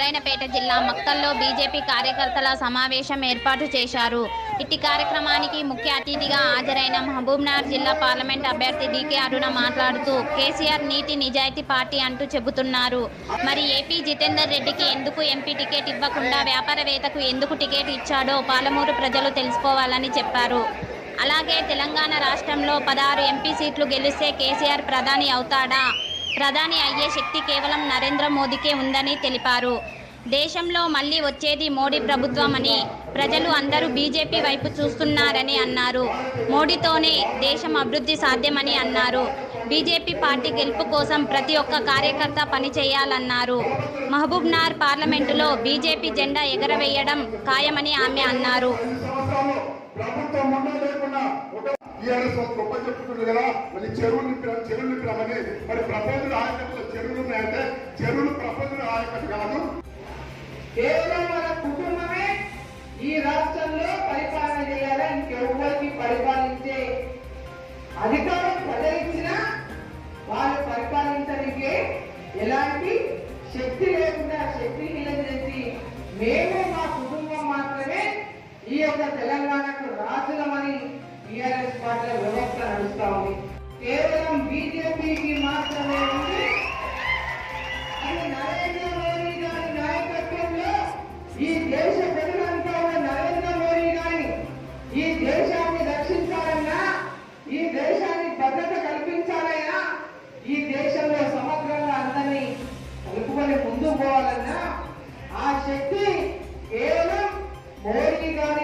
నారాయణపేట జిల్లా మక్తల్లో బీజేపీ కార్యకర్తల సమావేశం ఏర్పాటు చేశారు. ఇట్టి కార్యక్రమానికి ముఖ్య అతిథిగా హాజరైన మహబూబ్నగర్ జిల్లా పార్లమెంట్ అభ్యర్థి డీకే అరుణ మాట్లాడుతూ కేసీఆర్ నీతి నిజాయితీ పార్టీ అంటూ చెబుతున్నారు. మరి ఏపీ జితేందర్ రెడ్డికి ఎందుకు ఎంపీ టికెట్ ఇవ్వకుండా వ్యాపారవేత్తకు ఎందుకు టికెట్ ఇచ్చాడో పాలమూరు ప్రజలు తెలుసుకోవాలని చెప్పారు. అలాగే తెలంగాణ రాష్ట్రంలో 16 ఎంపీ సీట్లు గెలిస్తే కేసీఆర్ ప్రధాని అవుతాడా? ప్రధాని అయ్యే శక్తి కేవలం నరేంద్ర మోదీకే ఉందని తెలిపారు. దేశంలో మళ్లీ వచ్చేది మోడీ ప్రభుత్వం అని ప్రజలు అందరూ బీజేపీ వైపు చూస్తున్నారని అన్నారు. మోడీతోనే దేశం అభివృద్ధి సాధ్యమని అన్నారు. బీజేపీ పార్టీ గెలుపు కోసం ప్రతి ఒక్క కార్యకర్త పనిచేయాలన్నారు. మహబూబ్నగర్ పార్లమెంటులో బీజేపీ జెండా ఎగరవేయడం ఖాయమని ఆమె అన్నారు. చెప్తుంది కదా మళ్ళీ చెరువులు నింపినామని మరి ప్రపోజల్ ఆయకట్టులో చెరువులు ఉన్నాయంటే చెరువులు ప్రపోజల్ ఆయకట్టు కాదు. కేవలం మన కుటుంబమే ఈ రాష్ట్రంలో పరిపాలన చేయాలా, ఇంకెవరికి పరిపాలించే అధికారం ప్రజలిచ్చినా వాళ్ళు పరిపాలించడానికి ఎలాంటి శక్తి లేకుండా శక్తిహీనం చేసి మేము మా కుటుంబం మాత్రమే ఈ యొక్క తెలంగాణకు రాజులమని టీఆర్ఎస్ పార్టీ వ్యవస్థ నడుస్తా ఉంది. కేవలం బీజేపీకి మాత్రమే ఉంది. అది నరేంద్ర మోడీ గారి నాయకత్వంలో ఈ దేశ ప్రజలంతా ఉన్న నరేంద్ర మోడీ గారిని ఈ దేశాన్ని రక్షించాలన్నా, ఈ దేశాన్ని భద్రత కల్పించాలన్నా, ఈ దేశంలో సమగ్రంగా అందరినీ కలుపుకొని ముందుకు పోవాలన్నా ఆ శక్తి కేవలం మోడీ గారు